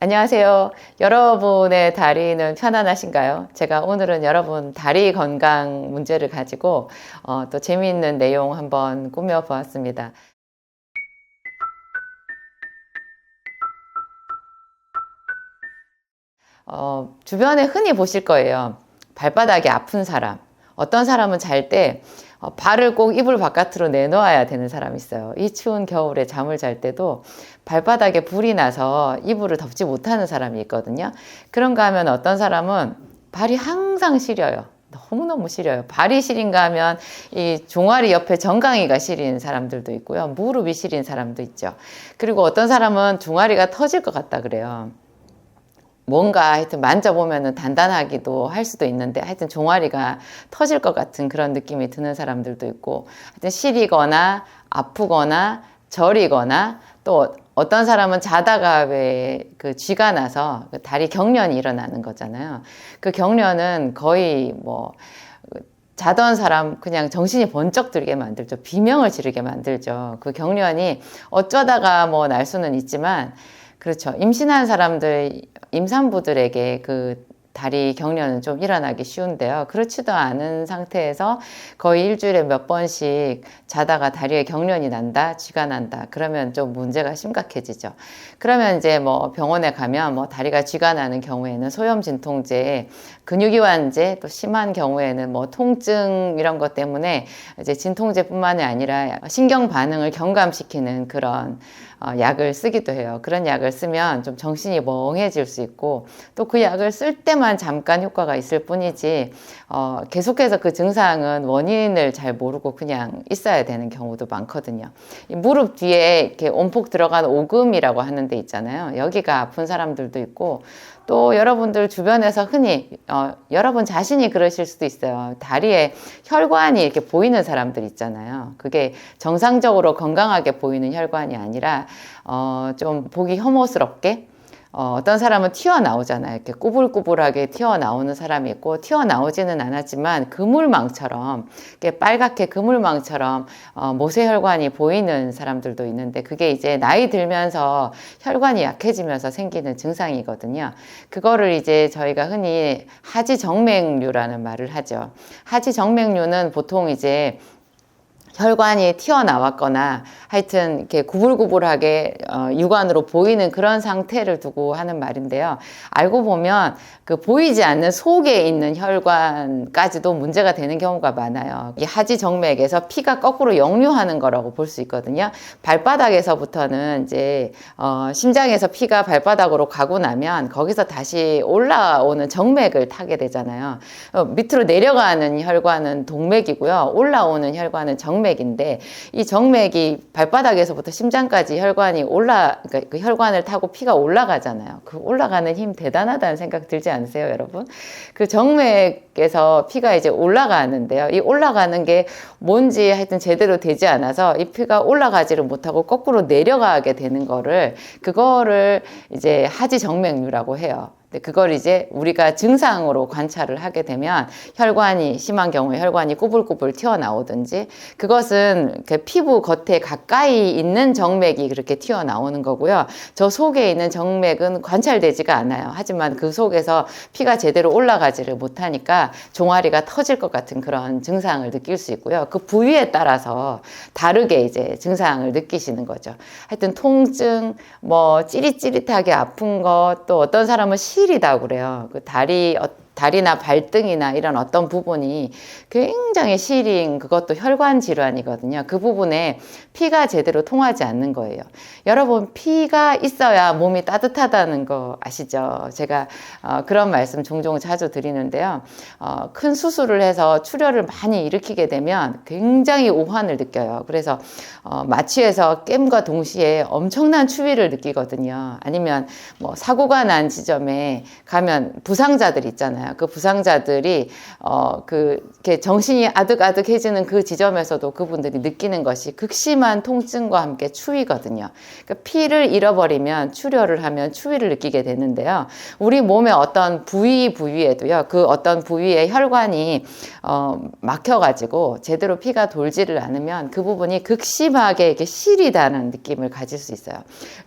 안녕하세요. 여러분의 다리는 편안하신가요? 제가 오늘은 여러분 다리 건강 문제를 가지고 또 재미있는 내용 한번 꾸며보았습니다. 주변에 흔히 보실 거예요. 발바닥이 아픈 사람. 어떤 사람은 잘 때 발을 꼭 이불 바깥으로 내놓아야 되는 사람이 있어요. 이 추운 겨울에 잠을 잘 때도 발바닥에 불이 나서 이불을 덮지 못하는 사람이 있거든요. 그런가 하면 어떤 사람은 발이 항상 시려요. 너무너무 시려요. 발이 시린가 하면 이 종아리 옆에 정강이가 시린 사람들도 있고요. 무릎이 시린 사람도 있죠. 그리고 어떤 사람은 종아리가 터질 것 같다 그래요. 뭔가 하여튼 만져보면 단단하기도 할 수도 있는데 하여튼 종아리가 터질 것 같은 그런 느낌이 드는 사람들도 있고 하여튼 시리거나 아프거나 저리거나 또 어떤 사람은 자다가 왜 그 쥐가 나서 다리 경련이 일어나는 거잖아요. 그 경련은 거의 뭐 자던 사람 그냥 정신이 번쩍 들게 만들죠. 비명을 지르게 만들죠. 그 경련이 어쩌다가 뭐 날 수는 있지만 그렇죠. 임신한 사람들, 임산부들에게 그 다리 경련은 좀 일어나기 쉬운데요. 그렇지도 않은 상태에서 거의 일주일에 몇 번씩 자다가 다리에 경련이 난다, 쥐가 난다. 그러면 좀 문제가 심각해지죠. 그러면 이제 뭐 병원에 가면 뭐 다리가 쥐가 나는 경우에는 소염 진통제, 근육이완제, 또 심한 경우에는 뭐 통증 이런 것 때문에 이제 진통제뿐만이 아니라 신경 반응을 경감시키는 그런 약을 쓰기도 해요. 그런 약을 쓰면 좀 정신이 멍해질 수 있고 또 그 약을 쓸 때만 잠깐 효과가 있을 뿐이지 계속해서 그 증상은 원인을 잘 모르고 그냥 있어야 되는 경우도 많거든요. 이 무릎 뒤에 이렇게 온폭 들어간 오금이라고 하는 데 있잖아요. 여기가 아픈 사람들도 있고 또 여러분들 주변에서 흔히 여러분 자신이 그러실 수도 있어요. 다리에 혈관이 이렇게 보이는 사람들 있잖아요. 그게 정상적으로 건강하게 보이는 혈관이 아니라 좀 보기 혐오스럽게 어떤 사람은 튀어나오잖아요. 이렇게 꾸불꾸불하게 튀어나오는 사람이 있고 튀어나오지는 않았지만 그물망처럼 이렇게 빨갛게 그물망처럼 모세혈관이 보이는 사람들도 있는데 그게 이제 나이 들면서 혈관이 약해지면서 생기는 증상이거든요. 그거를 이제 저희가 흔히 하지정맥류라는 말을 하죠. 하지정맥류는 보통 이제 혈관이 튀어나왔거나 하여튼 이렇게 구불구불하게 육안으로 보이는 그런 상태를 두고 하는 말인데요. 알고 보면 그 보이지 않는 속에 있는 혈관까지도 문제가 되는 경우가 많아요. 이 하지정맥에서 피가 거꾸로 역류하는 거라고 볼 수 있거든요. 발바닥에서부터는 이제 심장에서 피가 발바닥으로 가고 나면 거기서 다시 올라오는 정맥을 타게 되잖아요. 밑으로 내려가는 혈관은 동맥이고요. 올라오는 혈관은 정맥인데 이 정맥이 발바닥에서부터 심장까지 혈관이 그러니까 그 혈관을 타고 피가 올라가잖아요. 그 올라가는 힘 대단하다는 생각 들지 않으세요, 여러분? 그 정맥에서 피가 이제 올라가는데요. 이 올라가는 게 뭔지 하여튼 제대로 되지 않아서 이 피가 올라가지를 못하고 거꾸로 내려가게 되는 그거를 이제 하지정맥류라고 해요. 그걸 이제 우리가 증상으로 관찰을 하게 되면 혈관이 심한 경우에 혈관이 꾸불꾸불 튀어나오든지 그것은 그 피부 겉에 가까이 있는 정맥이 그렇게 튀어나오는 거고요. 저 속에 있는 정맥은 관찰되지가 않아요. 하지만 그 속에서 피가 제대로 올라가지를 못하니까 종아리가 터질 것 같은 그런 증상을 느낄 수 있고요. 그 부위에 따라서 다르게 이제 증상을 느끼시는 거죠. 하여튼 통증, 뭐 찌릿찌릿하게 아픈 것, 또 어떤 사람은 시리다고 그래요. 그 다리나 발등이나 이런 어떤 부분이 굉장히 시린 그것도 혈관 질환이거든요. 그 부분에 피가 제대로 통하지 않는 거예요. 여러분 피가 있어야 몸이 따뜻하다는 거 아시죠? 제가 그런 말씀 종종 자주 드리는데요. 큰 수술을 해서 출혈을 많이 일으키게 되면 굉장히 오한을 느껴요. 그래서 마취해서 깸과 동시에 엄청난 추위를 느끼거든요. 아니면 뭐 사고가 난 지점에 가면 부상자들 있잖아요. 있잖아요. 그 부상자들이 이렇게 정신이 아득아득해지는 그 지점에서도 그분들이 느끼는 것이 극심한 통증과 함께 추위거든요. 그러니까 피를 잃어버리면 출혈을 하면 추위를 느끼게 되는데요. 우리 몸의 어떤 부위에도요, 그 어떤 부위에 혈관이 막혀가지고 제대로 피가 돌지를 않으면 그 부분이 극심하게 이렇게 시리다는 느낌을 가질 수 있어요.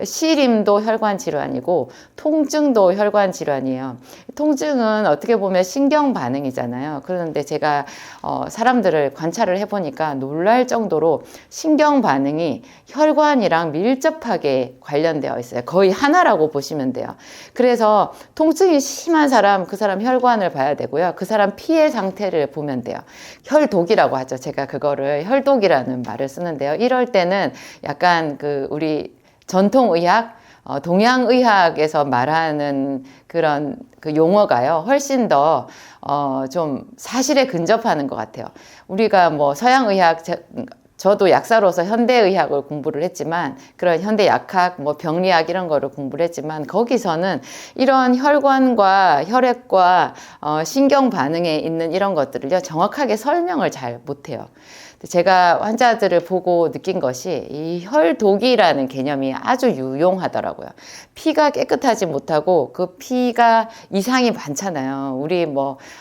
시림도 혈관 질환이고 통증도 혈관 질환이에요. 통증은 어떻게 보면 신경 반응이잖아요. 그런데 제가 사람들을 관찰을 해보니까 놀랄 정도로 신경 반응이 혈관이랑 밀접하게 관련되어 있어요. 거의 하나라고 보시면 돼요. 그래서 통증이 심한 사람, 그 사람 혈관을 봐야 되고요. 그 사람 피의 상태를 보면 돼요. 혈독이라고 하죠. 제가 그거를 혈독이라는 말을 쓰는데요. 이럴 때는 약간 우리 전통의학, 동양의학에서 말하는 그런 그 용어가요, 훨씬 더, 좀 사실에 근접하는 것 같아요. 우리가 뭐 서양의학, 저도 약사로서 현대의학을 공부를 했지만, 그런 현대약학, 뭐 병리학 이런 거를 공부를 했지만, 거기서는 이런 혈관과 혈액과 신경 반응에 있는 이런 것들을요, 정확하게 설명을 잘 못해요. 제가 환자들을 보고 느낀 것이 이 혈독이라는 개념이 아주 유용하더라고요. 피가 깨끗하지 못하고 그 피가 이상이 많잖아요. 우리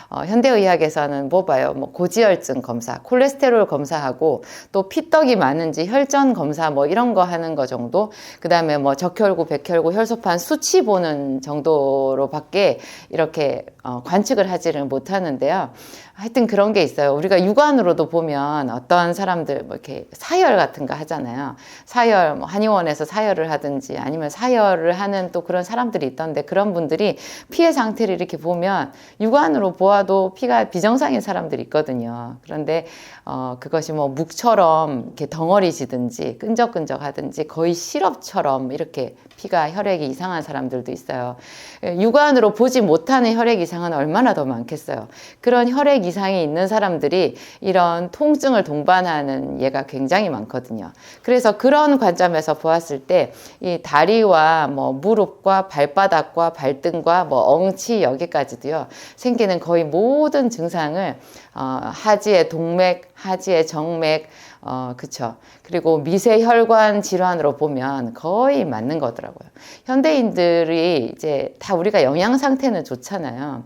현대의학에서는 뭐 봐요? 고지혈증 검사, 콜레스테롤 검사하고 또 피떡이 많은지 혈전 검사 이런 거 하는 거 정도. 그 다음에 적혈구, 백혈구, 혈소판 수치 보는 정도로밖에 이렇게 관측을 하지를 못하는데요. 하여튼 그런 게 있어요. 우리가 육안으로도 보면 어떤 사람들 이렇게 사열 같은 거 하잖아요. 사열, 한의원에서 사열을 하든지 아니면 사열을 하는 또 그런 사람들이 있던데, 그런 분들이 피의 상태를 이렇게 보면 육안으로 보아도 피가 비정상인 사람들이 있거든요. 그런데 그것이 묵처럼 이렇게 덩어리지든지 끈적끈적 하든지 거의 시럽처럼 이렇게 피가, 혈액이 이상한 사람들도 있어요. 육안으로 보지 못하는 혈액 이상은 얼마나 더 많겠어요. 그런 혈액 이상이 있는 사람들이 이런 통증을 동반하는 예가 굉장히 많거든요. 그래서 그런 관점에서 보았을 때 이 다리와 무릎과 발바닥과 발등과 엉치 여기까지도요, 생기는 거의 모든 증상을 하지의 동맥, 하지의 정맥, 그쵸. 그리고 미세혈관 질환으로 보면 거의 맞는 거더라고요. 현대인들이 이제 다 우리가 영양 상태는 좋잖아요.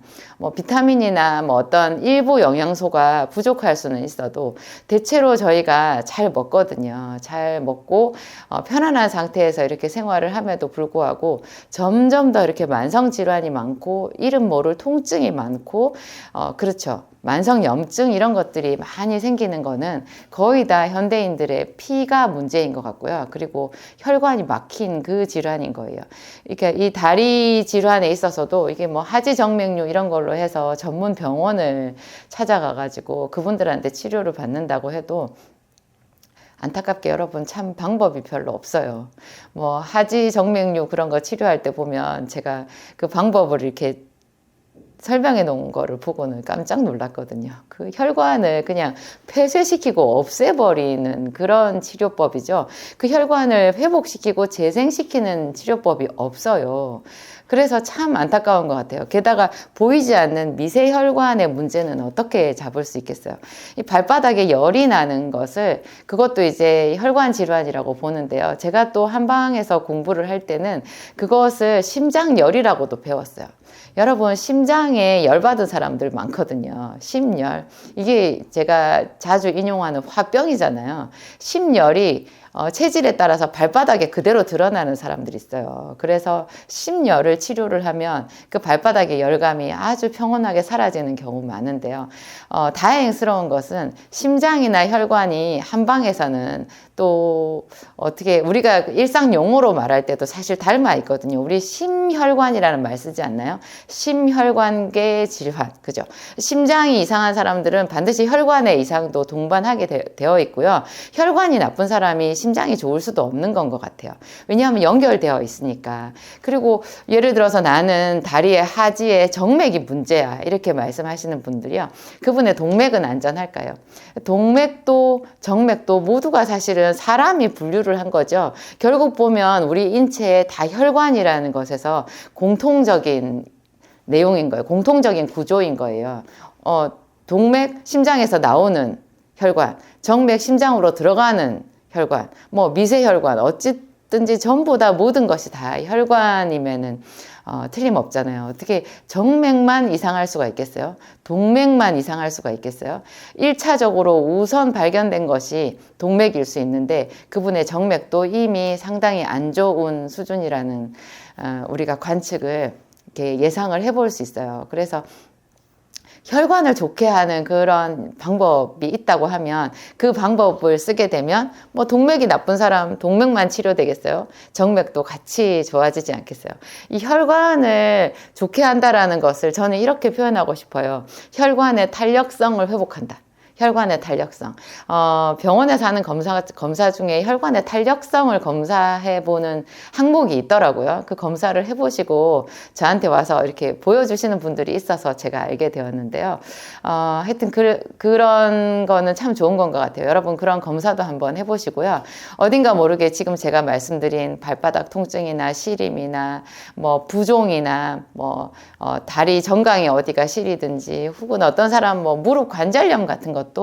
비타민이나 어떤 일부 영양소가 부족할 수는 있어도 대체로 저희가 잘 먹거든요. 잘 먹고 편안한 상태에서 이렇게 생활을 함에도 불구하고 점점 더 이렇게 만성 질환이 많고 이름 모를 통증이 많고, 그렇죠. 만성염증 이런 것들이 많이 생기는 거는 거의 다 현대인들의 피가 문제인 것 같고요. 그리고 혈관이 막힌 그 질환인 거예요. 그러니까 이 다리 질환에 있어서도 이게 하지정맥류 이런 걸로 해서 전문 병원을 찾아가가지고 그분들한테 치료를 받는다고 해도 안타깝게 여러분 참 방법이 별로 없어요. 하지정맥류 그런 거 치료할 때 보면 제가 그 방법을 이렇게 설명해 놓은 거를 보고는 깜짝 놀랐거든요. 그 혈관을 그냥 폐쇄시키고 없애버리는 그런 치료법이죠. 그 혈관을 회복시키고 재생시키는 치료법이 없어요. 그래서 참 안타까운 것 같아요. 게다가 보이지 않는 미세혈관의 문제는 어떻게 잡을 수 있겠어요? 이 발바닥에 열이 나는 것을, 그것도 이제 혈관 질환이라고 보는데요. 제가 또 한방에서 공부를 할 때는 그것을 심장열이라고도 배웠어요. 여러분, 심장에 열받은 사람들 많거든요. 심열. 이게 제가 자주 인용하는 화병이잖아요. 심열이 체질에 따라서 발바닥에 그대로 드러나는 사람들이 있어요. 그래서 심열을 치료를 하면 그 발바닥의 열감이 아주 평온하게 사라지는 경우 많은데요. 다행스러운 것은 심장이나 혈관이 한방에서는 또 어떻게 우리가 일상 용어로 말할 때도 사실 닮아 있거든요. 우리 심혈관이라는 말 쓰지 않나요? 심혈관계 질환, 그죠? 심장이 이상한 사람들은 반드시 혈관의 이상도 동반하게 되어 있고요. 혈관이 나쁜 사람이 심장이 좋을 수도 없는 건 것 같아요. 왜냐하면 연결되어 있으니까. 그리고 예를 들어서 나는 다리에 하지에 정맥이 문제야, 이렇게 말씀하시는 분들이요, 그분의 동맥은 안전할까요? 동맥도 정맥도 모두가 사실은 사람이 분류를 한 거죠. 결국 보면 우리 인체에 다 혈관이라는 것에서 공통적인 내용인 거예요. 공통적인 구조인 거예요. 동맥, 심장에서 나오는 혈관, 정맥, 심장으로 들어가는 혈관, 뭐 미세혈관, 어쨌든지 전부 다 모든 것이 다 혈관이면은 틀림없잖아요. 어떻게 정맥만 이상할 수가 있겠어요? 동맥만 이상할 수가 있겠어요? 1차적으로 우선 발견된 것이 동맥일 수 있는데 그분의 정맥도 이미 상당히 안 좋은 수준이라는 우리가 관측을 이렇게 예상을 해볼 수 있어요. 그래서 혈관을 좋게 하는 그런 방법이 있다고 하면 그 방법을 쓰게 되면 뭐 동맥이 나쁜 사람 동맥만 치료되겠어요? 정맥도 같이 좋아지지 않겠어요? 이 혈관을 좋게 한다라는 것을 저는 이렇게 표현하고 싶어요. 혈관의 탄력성을 회복한다. 혈관의 탄력성. 병원에서 하는 검사 중에 혈관의 탄력성을 검사해보는 항목이 있더라고요. 그 검사를 해보시고 저한테 와서 이렇게 보여주시는 분들이 있어서 제가 알게 되었는데요. 하여튼 그런 거는 참 좋은 건 것 같아요. 여러분 그런 검사도 한번 해보시고요. 어딘가 모르게 지금 제가 말씀드린 발바닥 통증이나 시림이나 뭐 부종이나 뭐 다리 정강이 어디가 시리든지 혹은 어떤 사람 뭐 무릎 관절염 같은 것도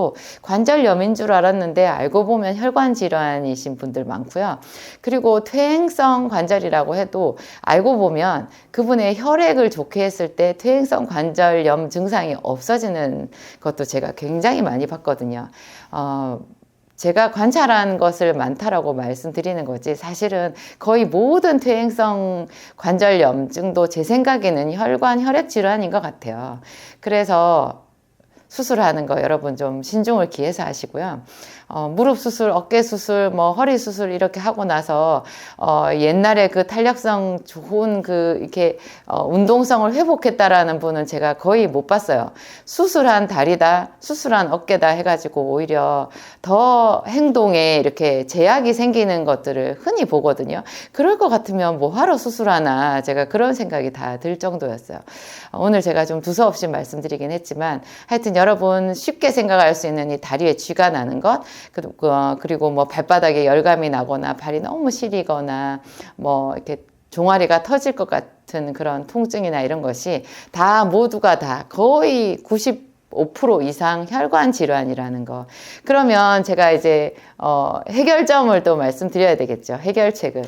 관절염인 줄 알았는데 알고 보면 혈관 질환이신 분들 많고요. 그리고 퇴행성 관절이라고 해도 알고 보면 그분의 혈액을 좋게 했을 때 퇴행성 관절염 증상이 없어지는 것도 제가 굉장히 많이 봤거든요. 제가 관찰한 것을 많다라고 말씀드리는 거지 사실은 거의 모든 퇴행성 관절염증도 제 생각에는 혈관 혈액 질환인 것 같아요. 그래서 수술하는 거 여러분 좀 신중을 기해서 하시고요. 무릎 수술, 어깨 수술, 뭐 허리 수술 이렇게 하고 나서 옛날에 그 탄력성 좋은 이렇게 운동성을 회복했다라는 분은 제가 거의 못 봤어요. 수술한 다리다, 수술한 어깨다 해가지고 오히려 더 행동에 이렇게 제약이 생기는 것들을 흔히 보거든요. 그럴 것 같으면 뭐하러 수술하나 제가 그런 생각이 다 들 정도였어요. 오늘 제가 좀 두서없이 말씀드리긴 했지만 하여튼 여러분 쉽게 생각할 수 있는 이 다리에 쥐가 나는 것 그리고 뭐 발바닥에 열감이 나거나 발이 너무 시리거나 뭐 이렇게 종아리가 터질 것 같은 그런 통증이나 이런 것이 다 모두가 다 거의 95% 이상 혈관 질환이라는 거. 그러면 제가 이제 해결점을 또 말씀드려야 되겠죠. 해결책을.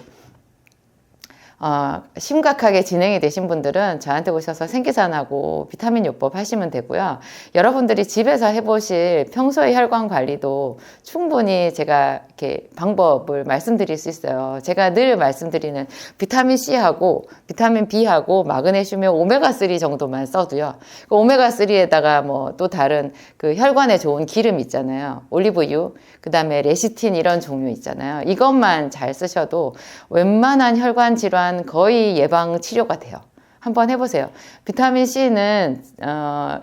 심각하게 진행이 되신 분들은 저한테 오셔서 생기산하고 비타민 요법 하시면 되고요. 여러분들이 집에서 해보실 평소의 혈관 관리도 충분히 제가 이렇게 방법을 말씀드릴 수 있어요. 제가 늘 말씀드리는 비타민 C하고 비타민 B하고 마그네슘의 오메가3 정도만 써도요. 그 오메가3에다가 뭐 또 다른 그 혈관에 좋은 기름 있잖아요. 올리브유, 그 다음에 레시틴 이런 종류 있잖아요. 이것만 잘 쓰셔도 웬만한 혈관 질환 거의 예방 치료가 돼요. 한번 해보세요. 비타민 C는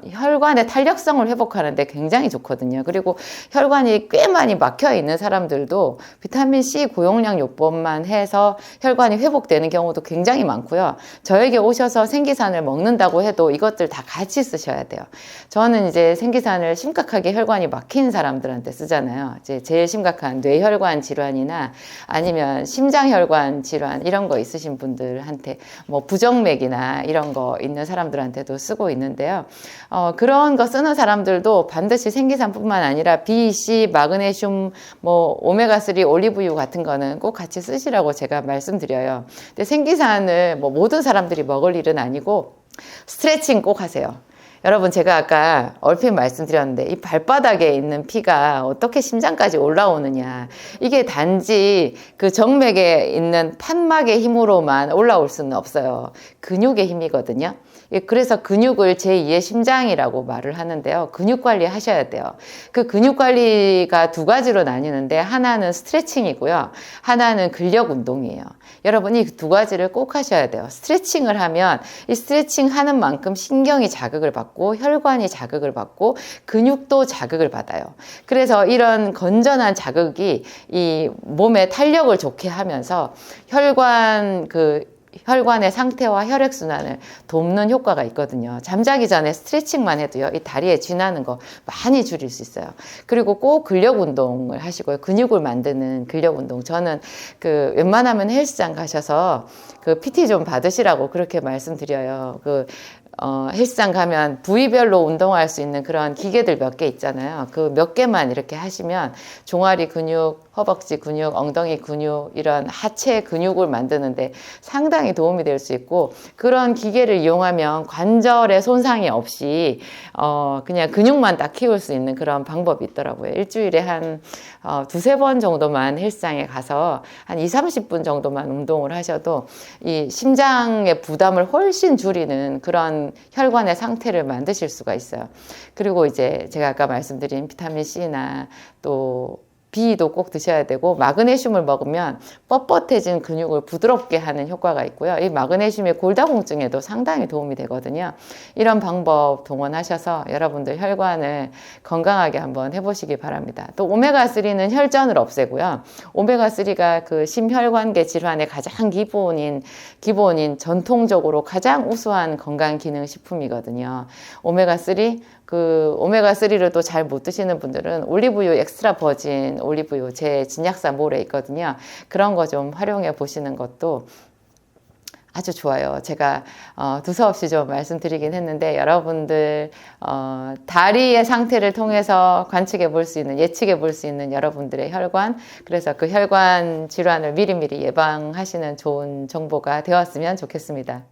혈관의 탄력성을 회복하는데 굉장히 좋거든요. 그리고 혈관이 꽤 많이 막혀 있는 사람들도 비타민 C 고용량 요법만 해서 혈관이 회복되는 경우도 굉장히 많고요. 저에게 오셔서 생기산을 먹는다고 해도 이것들 다 같이 쓰셔야 돼요. 저는 이제 생기산을 심각하게 혈관이 막힌 사람들한테 쓰잖아요. 이제 제일 심각한 뇌혈관 질환이나 아니면 심장혈관 질환 이런 거 있으신 분들한테 뭐 부정맥이나 이런 거 있는 사람들한테도 쓰고 있는데요. 그런 거 쓰는 사람들도 반드시 생기산뿐만 아니라 B, C, 마그네슘, 뭐 오메가3, 올리브유 같은 거는 꼭 같이 쓰시라고 제가 말씀드려요. 근데 생기산을 뭐 모든 사람들이 먹을 일은 아니고 스트레칭 꼭 하세요. 여러분 제가 아까 얼핏 말씀드렸는데 이 발바닥에 있는 피가 어떻게 심장까지 올라오느냐 이게 단지 그 정맥에 있는 판막의 힘으로만 올라올 수는 없어요. 근육의 힘이거든요. 그래서 근육을 제2의 심장이라고 말을 하는데요. 근육 관리 하셔야 돼요. 그 근육 관리가 두 가지로 나뉘는데 하나는 스트레칭이고요. 하나는 근력 운동이에요. 여러분이 두 가지를 꼭 하셔야 돼요. 스트레칭을 하면 이 스트레칭 하는 만큼 신경이 자극을 받고 혈관이 자극을 받고 근육도 자극을 받아요. 그래서 이런 건전한 자극이 이 몸의 탄력을 좋게 하면서 혈관의 상태와 혈액순환을 돕는 효과가 있거든요. 잠자기 전에 스트레칭만 해도요, 이 다리에 쥐나는 거 많이 줄일 수 있어요. 그리고 꼭 근력 운동을 하시고요. 근육을 만드는 근력 운동. 저는 웬만하면 헬스장 가셔서 그 PT 좀 받으시라고 그렇게 말씀드려요. 헬스장 가면 부위별로 운동할 수 있는 그런 기계들 몇 개 있잖아요. 그 몇 개만 이렇게 하시면 종아리 근육, 허벅지 근육, 엉덩이 근육, 이런 하체 근육을 만드는데 상당히 도움이 될 수 있고, 그런 기계를 이용하면 관절에 손상이 없이 그냥 근육만 딱 키울 수 있는 그런 방법이 있더라고요. 일주일에 한 두세 번 정도만 헬스장에 가서 한 20, 30분 정도만 운동을 하셔도 이 심장의 부담을 훨씬 줄이는 그런 혈관의 상태를 만드실 수가 있어요. 그리고 이제 제가 아까 말씀드린 비타민 C나 또 B도 꼭 드셔야 되고, 마그네슘을 먹으면 뻣뻣해진 근육을 부드럽게 하는 효과가 있고요. 이 마그네슘이 골다공증에도 상당히 도움이 되거든요. 이런 방법 동원하셔서 여러분들 혈관을 건강하게 한번 해보시기 바랍니다. 또 오메가3는 혈전을 없애고요. 오메가3가 그 심혈관계 질환의 가장 기본인 전통적으로 가장 우수한 건강기능식품이거든요. 오메가3, 오메가3를 또 잘 못 드시는 분들은 올리브유 엑스트라 버진 올리브유, 제 진약사 몰에 있거든요. 그런 거 좀 활용해 보시는 것도 아주 좋아요. 제가 두서없이 좀 말씀드리긴 했는데, 여러분들 다리의 상태를 통해서 관측해 볼 수 있는, 예측해 볼 수 있는 여러분들의 혈관, 그래서 그 혈관 질환을 미리미리 예방하시는 좋은 정보가 되었으면 좋겠습니다.